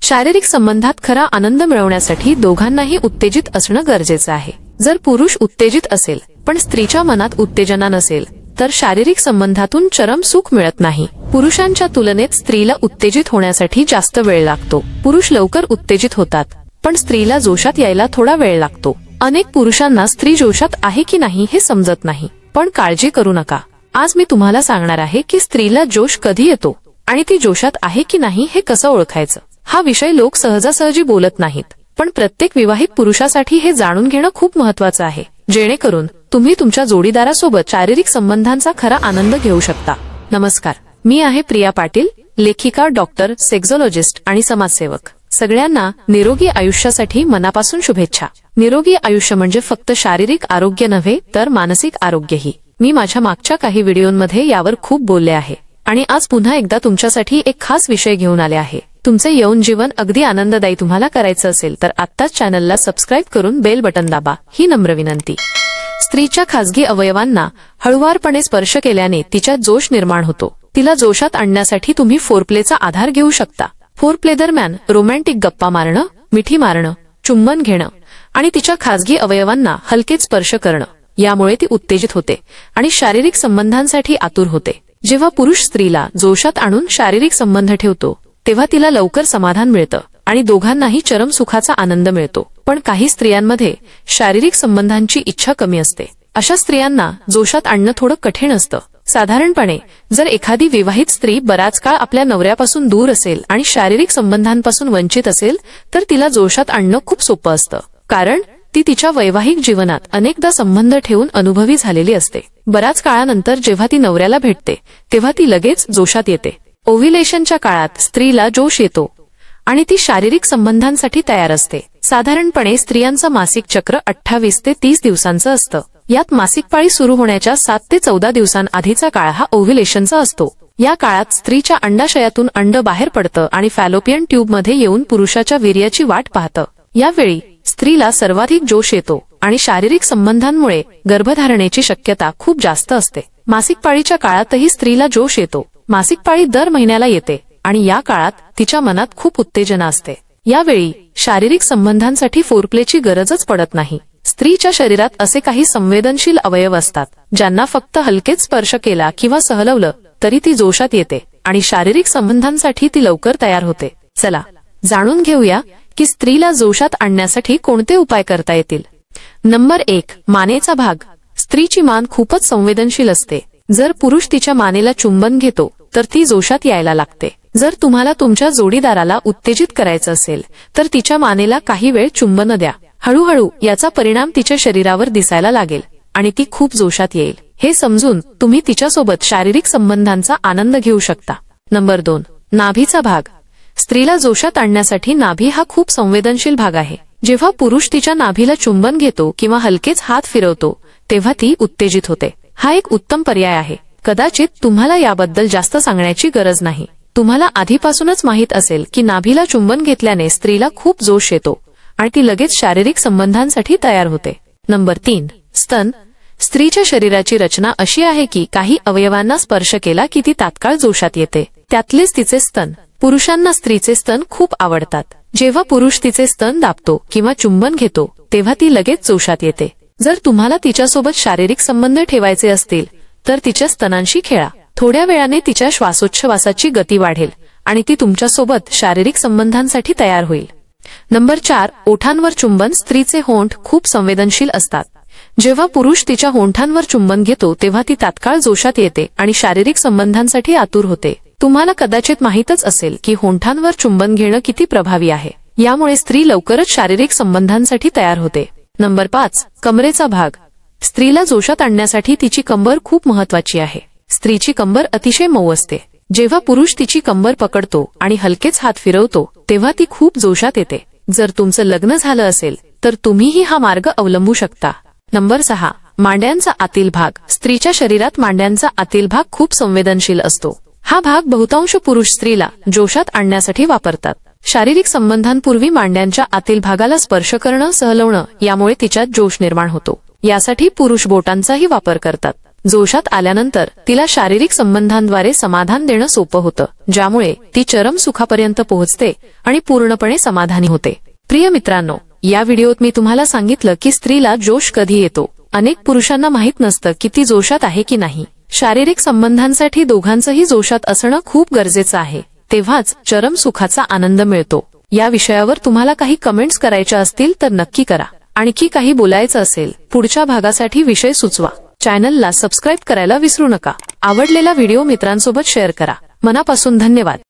शारीरिक संबंधात खरा आनंद मिळवण्यासाठी दोघांनाही उत्तेजित असणं गरजेचं आहे। जर पुरुष उत्तेजित असेल पण स्त्रीच्या मनात उत्तेजना नसेल तर शारीरिक संबंधातून चरम सुख मिळत नाही। पुरुषांच्या तुलनेत स्त्रीला उत्तेजित होण्यासाठी जास्त वेळ लागतो। पुरुष लवकर उत्तेजित होतात पण स्त्रीला जोशात यायला थोडा वेळ लागतो। अनेक पुरुषांना स्त्री जोशात आहे की नाही हे समजत नाही, पण काळजी करू नका। आज मी तुम्हाला सांगणार आहे की स्त्रीला जोश कधी येतो आणि ती जोशात आहे की नाही हे कसं ओळखायचं। हा विषय लोक सहजासहजी बोलत नाहीत, पण प्रत्येक विवाहित पुरुषासाठी हे जाणून घेणं खूप महत्त्वाचं आहे, जेणेकरून तुम्ही तुमच्या जोडीदारासोबत शारीरिक संबंधांचा खरा आनंद घेऊ शकता। नमस्कार, मी आहे प्रिया पाटील, लेखिका, डॉक्टर, सेक्सोलॉजिस्ट आणि समाजसेवक। सगळ्यांना निरोगी आयुष्यासाठी मनापासून शुभेच्छा। निरोगी आयुष्य म्हणजे फक्त शारीरिक आरोग्य नव्हे तर मानसिक आरोग्यही। मी माझ्या मागच्या काही व्हिडिओमध्ये यावर खूप बोलले आहे आणि आज पुन्हा एकदा तुमच्यासाठी एक खास विषय घेऊन आले आहे। तुमचे यौन जीवन अगदी आनंददायी तुम्हाला करायचं असेल तर आत्ताच चॅनलला सबस्क्राईब करून बेल बटन दाबा, ही नम्र विनंती। स्त्रीच्या खासगी अवयवांना हळुवारपणे स्पर्श केल्याने तिच्यात जोश निर्माण होतो। तिला जोशात आणण्यासाठी तुम्ही फोरप्लेचा आधार घेऊ शकता। फोरप्ले दरम्यान रोमॅन्टिक गप्पा मारणं, मिठी मारणं, चुंबन घेणं आणि तिच्या खासगी अवयवांना हलकेच स्पर्श करणं, यामुळे ती उत्तेजित होते आणि शारीरिक संबंधांसाठी आतुर होते। जेव्हा पुरुष स्त्रीला जोशात आणून शारीरिक संबंध ठेवतो तेव्हा तिला लवकर समाधान मिळतं आणि दोघांनाही चरम सुखाचा आनंद मिळतो। पण काही स्त्रियांमध्ये शारीरिक संबंधांची इच्छा कमी असते। अशा स्त्रियांना जोशात आणणं थोडं कठीण असतं। साधारणपणे जर एखादी विवाहित स्त्री बराच काळ आपल्या नवऱ्यापासून दूर असेल आणि शारीरिक संबंधांपासून वंचित असेल तर तिला जोशात आणणं खूप सोपं असतं, कारण ती तिच्या वैवाहिक जीवनात अनेकदा संबंध ठेवून अनुभवी झालेली असते। बराच काळानंतर जेव्हा ती नवऱ्याला भेटते तेव्हा ती लगेच जोशात येते। ओव्ह्युलेशनच्या काळात स्त्रीला जोश येतो आणि ती शारीरिक संबंधांसाठी तयार असते। साधारणपणे स्त्रियांचं मासिक चक्र 28 ते 30 दिवसांचं असतं। यात मासिक पाळी सुरू होण्याच्या 7 ते 14 दिवसांआधीचा काळ हा ओव्ह्युलेशनचा असतो। या काळात स्त्रीच्या अंडाशयातून अंड बाहेर पडतं आणि फॅलोपियन ट्यूबमध्ये येऊन पुरुषाच्या वीर्याची वाट पाहतं। यावेळी स्त्रीला सर्वाधिक जोश येतो आणि शारीरिक संबंधांमुळे गर्भधारणेची शक्यता खूप जास्त असते। मासिक पाळीच्या काळातही स्त्रीला जोश येतो। मासिक पाळी दर महिन्याला येते आणि या काळात तिच्या मनात खूप उत्तेजना असते। यावेळी शारीरिक संबंधांसाठी फोरप्लेची गरजच पडत नाही। स्त्रीच्या शरीरात असे काही संवेदनशील अवयव असतात ज्यांना फक्त हलकेच स्पर्श केला किंवा सहलवलं तरी ती जोशात येते आणि शारीरिक संबंधांसाठी ती लवकर तयार होते। चला जाणून घेऊया की स्त्रीला जोशात आणण्यासाठी कोणते उपाय करता येतील। नंबर 1, मानेचा भाग। स्त्रीची मान खूपच संवेदनशील असते। जर पुरुष तिच्या मानेला चुंबन घेतो तर ती जोशात यायला लागते। जर तुम्हाला तुमच्या जोडीदाराला उत्तेजित करायचं असेल तर तिच्या मानेला काही वेळ चुंबन द्या। हळूहळू याचा परिणाम तिच्या शरीरावर दिसायला लागेल आणि ती खूप जोशात येईल। हे समजून तुम्ही तिच्यासोबत शारीरिक संबंधांचा आनंद घेऊ शकता। नंबर 2, नाभीचा भाग। स्त्रीला जोशात आणण्यासाठी नाभी हा खूप संवेदनशील भाग आहे। जेव्हा पुरुष तिच्या नाभीला चुंबन घेतो किंवा हलकेच हात फिरवतो तेव्हा ती उत्तेजित होते। हा एक उत्तम पर्याय आहे। कदाचित तुम्हाला याबद्दल जास्त सांगण्याची गरज नाही। तुम्हाला आधीपासूनच माहित असेल की नाभीला चुंबन घेतल्याने स्त्रीला खूप जोश येतो आणि ती लगेच शारीरिक संबंधांसाठी तयार होते। नंबर 3, स्तन। स्त्रीच्या शरीराची रचना अशी आहे की काही अवयवांना स्पर्श केला की ती तात्काळ जोशात येते, त्यातलेच तिचे स्तन। पुरुषांना स्त्रीचे स्तन खूप आवडतात। जेव्हा पुरुष तिचे स्तन दाबतो किंवा चुंबन घेतो तेव्हा ती लगेच जोशात येते। जर तुम्हाला तिच्यासोबत शारीरिक संबंध ठेवायचे असतील तर तिच्या स्तनांशी खेळा। थोड्या वेळाने तिच्या श्वासोच्छवासाची गती वाढेल आणि ती तुमच्यासोबत शारीरिक संबंधांसाठी तयार होईल। नंबर 4, ओठांवर चुंबन। स्त्रीचे होंठ खूप संवेदनशील असतात। जेव्हा पुरुष तिच्या होंठांवर चुंबन घेतो तेव्हा ती तात्काळ जोशात येते आणि शारीरिक संबंधांसाठी आतुर होते। तुम्हाला कदाचित माहीतच असेल की होंठांवर चुंबन घेणं किती प्रभावी आहे। यामुळे स्त्री लवकरच शारीरिक संबंधांसाठी तयार होते। नंबर 5, कमरेचा भाग। स्त्रीला जोशात आणण्यासाठी तिची कंबर खूप महत्वाची आहे। स्त्रीची कंबर अतिशय मऊ असते। जेव्हा पुरुष तिची कंबर पकडतो आणि हलकेच हात फिरवतो तेव्हा ती खूप जोशात येते। जर तुमचं लग्न झालं असेल तर तुम्हीही हा मार्ग अवलंबू शकता। नंबर 6, मांड्यांचा आतील भाग। स्त्रीच्या शरीरात मांड्यांचा आतील भाग खूप संवेदनशील असतो। हा भाग बहुतांश पुरुष स्त्रीला जोशात आणण्यासाठी वापरतात। शारीरिक संबंधांपूर्वी मांड्यांच्या आतील भागाला स्पर्श करणं, सहलवणं यामुळे तिच्यात जोश निर्माण होतो। यासाठी पुरुष बोटांचाही वापर करतात। जोशात आल्यानंतर तिला शारीरिक संबंधांद्वारे समाधान देणं सोपं होतं, ज्यामुळे ती चरम सुखापर्यंत पोहोचते आणि पूर्णपणे समाधानी होते. प्रिय मित्रांनो, या व्हिडिओत मी तुम्हाला सांगितलं की स्त्रीला जोश कधी येतो. अनेक पुरुषांना माहित नसतं की ती जोशात आहे की नाही. शारीरिक संबंधांसाठी दोघांचंही जोशात असणं खूप गरजेचं आहे, तेव्हाच चरम सुखाचा आनंद मिळतो. या विषयावर तुम्हाला काही कमेंट्स करायच्या असतील तर नक्की करा. आणखी काही बोलायचं असेल, पुढच्या भागासाठी विषय सुचवा. चॅनलला सबस्क्राईब करायला विसरू नका. आवडलेला व्हिडिओ मित्रांसोबत शेअर करा. मनापासून धन्यवाद.